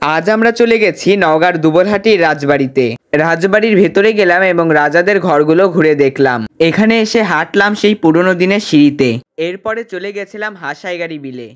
আজ আমরা চলে গেছি নওগাঁর দুবলহাটির রাজবাড়িতে। রাজবাড়ির ভেতরে গেলাম এবং রাজাদের ঘরগুলো ঘুরে দেখলাম। এখানে এসে হাঁটলাম সেই পুরনো দিনের সিঁড়িতে। এরপরে চলে গেছিলাম হাসাইগাড়ি বিলে।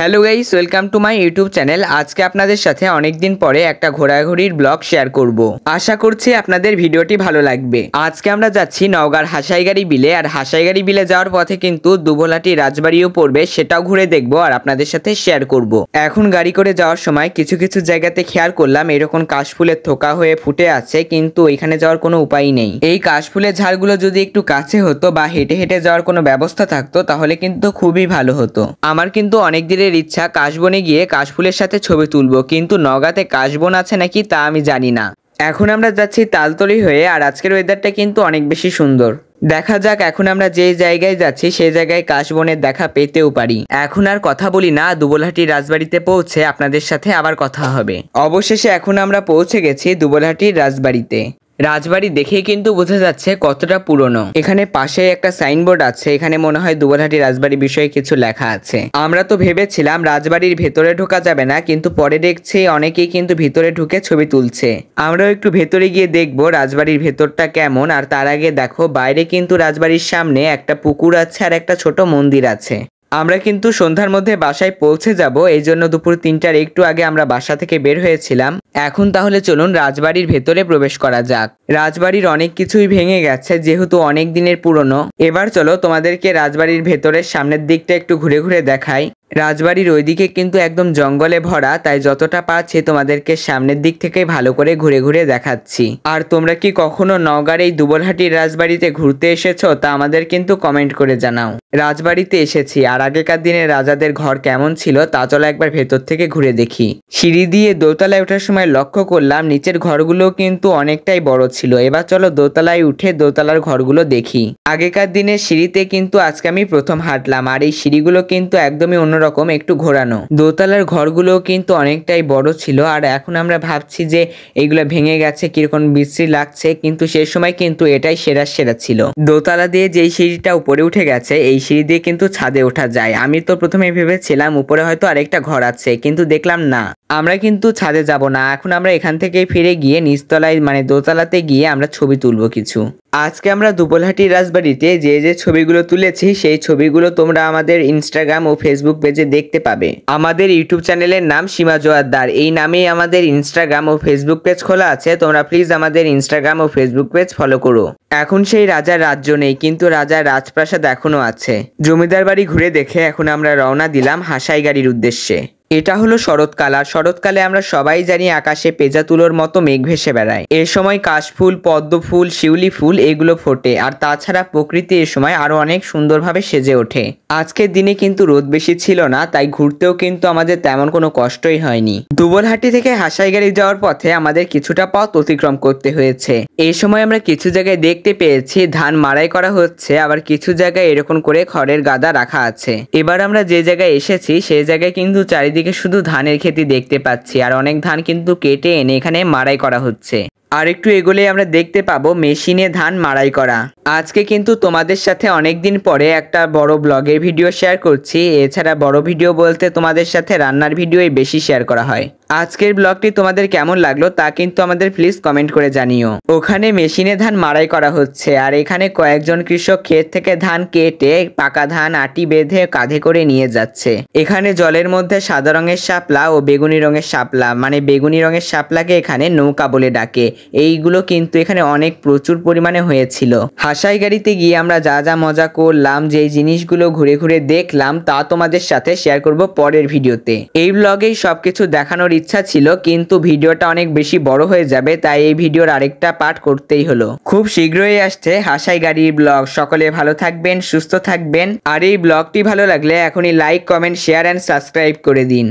Hello guys, welcome to my YouTube channel. আজকে আপনাদের সাথে অনেকদিন পরে একটা ঘোরাঘুরির ব্লগ শেয়ার করব। আশা করছি আপনাদের ভিডিওটি ভালো লাগবে। আজকে আমরা যাচ্ছি নওগাঁর হাসাইগাড়ি বিলে। আর হাসাইগাড়ি বিলে যাওয়ার পথে কিন্তু দুবলহাটি রাজবাড়িও পড়বে, সেটাও ঘুরে দেখবো আর আপনাদের সাথে শেয়ার করব। এখন গাড়ি করে যাওয়ার সময় কিছু কিছু জায়গাতে খেয়াল করলাম এরকম কাশফুলের থোকা হয়ে ফুটে আছে, কিন্তু এখানে যাওয়ার কোনো উপায় নেই। এই কাশফুলের ঝাড়গুলো যদি একটু কাছে হতো বা হেঁটে হেঁটে যাওয়ার কোনো ব্যবস্থা থাকতো তাহলে কিন্তু খুবই ভালো হতো। আমার কিন্তু অনেক দিনের ইচ্ছা কাশবনে গিয়ে কাশফুলের সাথে ছবি তুলবো, কিন্তু নওগাঁতে কাশবন আছে নাকি তা আমি জানি না। এখন আমরা যাচ্ছি তালতলি হয়ে, আর আজকের ওয়েদারটা কিন্তু অনেক বেশি সুন্দর। দেখা যাক এখন আমরা যে জায়গায় যাচ্ছি সেই জায়গায় কাশবনের দেখা পেতেও পারি। এখন আর কথা বলি না, দুবলহাটি রাজবাড়িতে পৌঁছে আপনাদের সাথে আবার কথা হবে। অবশেষে এখন আমরা পৌঁছে গেছি দুবলহাটির রাজবাড়িতে। রাজবাড়ি দেখেই কিন্তু বোঝা যাচ্ছে কতটা পুরনো। এখানে পাশে একটা সাইনবোর্ড আছে, এখানে মনে হয় দুবলহাটি রাজবাড়ি বিষয়ে কিছু লেখা আছে। আমরা তো ভেবেছিলাম রাজবাড়ির ভেতরে ঢোকা যাবে না, কিন্তু পরে দেখছি অনেকেই কিন্তু ভিতরে ঢুকে ছবি তুলছে। আমরাও একটু ভেতরে গিয়ে দেখবো রাজবাড়ির ভেতরটা কেমন। আর তার আগে দেখো বাইরে কিন্তু রাজবাড়ির সামনে একটা পুকুর আছে আর একটা ছোট মন্দির আছে। আমরা কিন্তু সন্ধ্যার মধ্যে বাসায় পৌঁছে যাব, এই জন্য দুপুর 3টার একটু আগে আমরা বাসা থেকে বের হয়েছিলাম। এখন তাহলে চলুন রাজবাড়ির ভেতরে প্রবেশ করা যাক। রাজবাড়ির অনেক কিছুই ভেঙে গেছে যেহেতু অনেক দিনের পুরনো। এবার চলো তোমাদেরকে রাজবাড়ির ভেতরের সামনের দিকটা একটু ঘুরে ঘুরে দেখাই। রাজবাড়ির ওইদিকে কিন্তু একদম জঙ্গলে ভরা, তাই যতটা পারছি তোমাদেরকে সামনের দিক থেকে ভালো করে ঘুরে ঘুরে দেখাচ্ছি। আর তোমরা কি কখনো নওগাঁর এই দুবলহাটির রাজবাড়িতে ঘুরতে এসেছো তা আমাদের কিন্তু কমেন্ট করে জানাও। রাজবাড়িতে এসেছি, আর আগেকার দিনে রাজাদের ঘর কেমন ছিল তা চলো একবার ভেতর থেকে ঘুরে দেখি। সিঁড়ি দিয়ে দোতলায় ওঠার সময় লক্ষ্য করলাম নিচের ঘরগুলো কিন্তু অনেকটাই বড় ছিল। এবার চলো দোতলায় উঠে দোতলার ঘরগুলো দেখি। আগেকার দিনের সিঁড়িতে কিন্তু আজকে আমি প্রথম হাঁটলাম, আর এই সিঁড়িগুলো কিন্তু একদমই অন্যরকম, একটু ঘোরানো। দোতলার ঘরগুলো কিন্তু অনেকটাই বড় ছিল। আর এখন আমরা ভাবছি যে এইগুলো ভেঙে গেছে, কিরকম বিশ্রী লাগছে, কিন্তু সেই সময় কিন্তু এটাই সেরা ছিল। দোতলা দিয়ে যেই সিঁড়িটা উপরে উঠে গেছে এই সিঁড়ি দিয়ে কিন্তু ছাদে ওঠা যায়। আমি তো প্রথমে ভেবেছিলাম উপরে হয়তো আরেকটা ঘর আছে, কিন্তু দেখলাম না। আমরা কিন্তু ছাদে যাব না, এখন আমরা এখান থেকে ফিরে গিয়ে নিচতলায় মানে দোতলাতে গিয়ে আমরা ছবি তুলবো কিছু। আজকে আমরা দুবলহাটি রাজবাড়িতে যে যে ছবিগুলো তুলেছি সেই ছবিগুলো তোমরা আমাদের ইনস্টাগ্রাম ও ফেসবুক পেজে দেখতে পাবে। আমাদের ইউটিউব চ্যানেলের নাম সীমা জোয়ারদার, এই নামেই আমাদের ইনস্টাগ্রাম ও ফেসবুক পেজ খোলা আছে। তোমরা প্লিজ আমাদের ইনস্টাগ্রাম ও ফেসবুক পেজ ফলো করো। এখন সেই রাজার রাজ্য নেই, কিন্তু রাজার রাজপ্রাসাদ এখনো আছে। জমিদার বাড়ি ঘুরে দেখে এখন আমরা রওনা দিলাম হাসাইগাড়ির উদ্দেশ্যে। এটা হলো শরৎকাল, আর শরৎকালে আমরা সবাই জানি আকাশে পেঁজা তুলোর মতো মেঘ ভেসে বেড়ায়। এ সময় কাশফুল, পদ্ম ফুল, শিউলি ফুল এগুলো ফোটে। আর তাছাড়া প্রকৃতি এ সময় আরো অনেক সুন্দরভাবে সেজে ওঠে। আজকের দিনে কিন্তু রোদ বেশি ছিল না, তাই ঘুরতেও কিন্তু আমাদের তেমন কোনো কষ্টই হয়নি। দুবলহাটি থেকে হাসাইগাড়ি যাওয়ার পথে আমাদের কিছুটা পথ অতিক্রম করতে হয়েছে। এই সময় আমরা কিছু জায়গায় দেখতে পেয়েছি ধান মাড়াই করা হচ্ছে, আবার কিছু জায়গায় এরকম করে খড়ের গাদা রাখা আছে। এবার আমরা যে জায়গায় এসেছি সেই জায়গায় কিন্তু চারিদিকে শুধু ধানের খেতি দেখতে পাচ্ছি, আর অনেক ধান কিন্তু কেটে এনে এখানে মাড়াই করা হচ্ছে। আর একটু এগোলে আমরা দেখতে পাবো মেশিনে ধান মাড়াই করা। আজকে কিন্তু তোমাদের সাথে অনেকদিন পরে একটা বড় ব্লগের ভিডিও শেয়ার করছি। এছাড়া বড় ভিডিও বলতে তোমাদের সাথে রান্নার ভিডিওই বেশি শেয়ার করা হয়। আজকের ব্লগটি তোমাদের কেমন লাগলো তা কিন্তু আমাদের প্লিজ কমেন্ট করে জানিও। ওখানে মেশিনে ধান মাড়াই করা হচ্ছে, আর এখানে কয়েকজন কৃষক ক্ষেত থেকে ধান কেটে পাকা ধান আটি বেঁধে কাঁধে করে নিয়ে যাচ্ছে। এখানে জলের মধ্যে সাদা রঙের শাপলা ও বেগুনি রঙের শাপলা, মানে বেগুনি রঙের শাপলাকে এখানে নৌকা বলে ডাকে। এইগুলো কিন্তু এখানে অনেক প্রচুর পরিমাণে হয়েছিল। হাসাইগাড়িতে গিয়ে আমরা যা যা মজা করলাম, যে জিনিসগুলো ঘুরে ঘুরে দেখলাম তা তোমাদের সাথে শেয়ার করব পরের ভিডিওতে। এই ব্লগেই সবকিছু দেখানোর ইচ্ছা ছিল, কিন্তু ভিডিওটা অনেক বেশি বড় হয়ে যাবে, তাই এই ভিডিওর আরেকটা পার্ট করতেই হলো। খুব শীঘ্রই আসছে হাসাইগাড়ির ব্লগ। সকলে ভালো থাকবেন, সুস্থ থাকবেন। আর এই ব্লগটি ভালো লাগলে এখনই like, comment, share and subscribe করে দিন।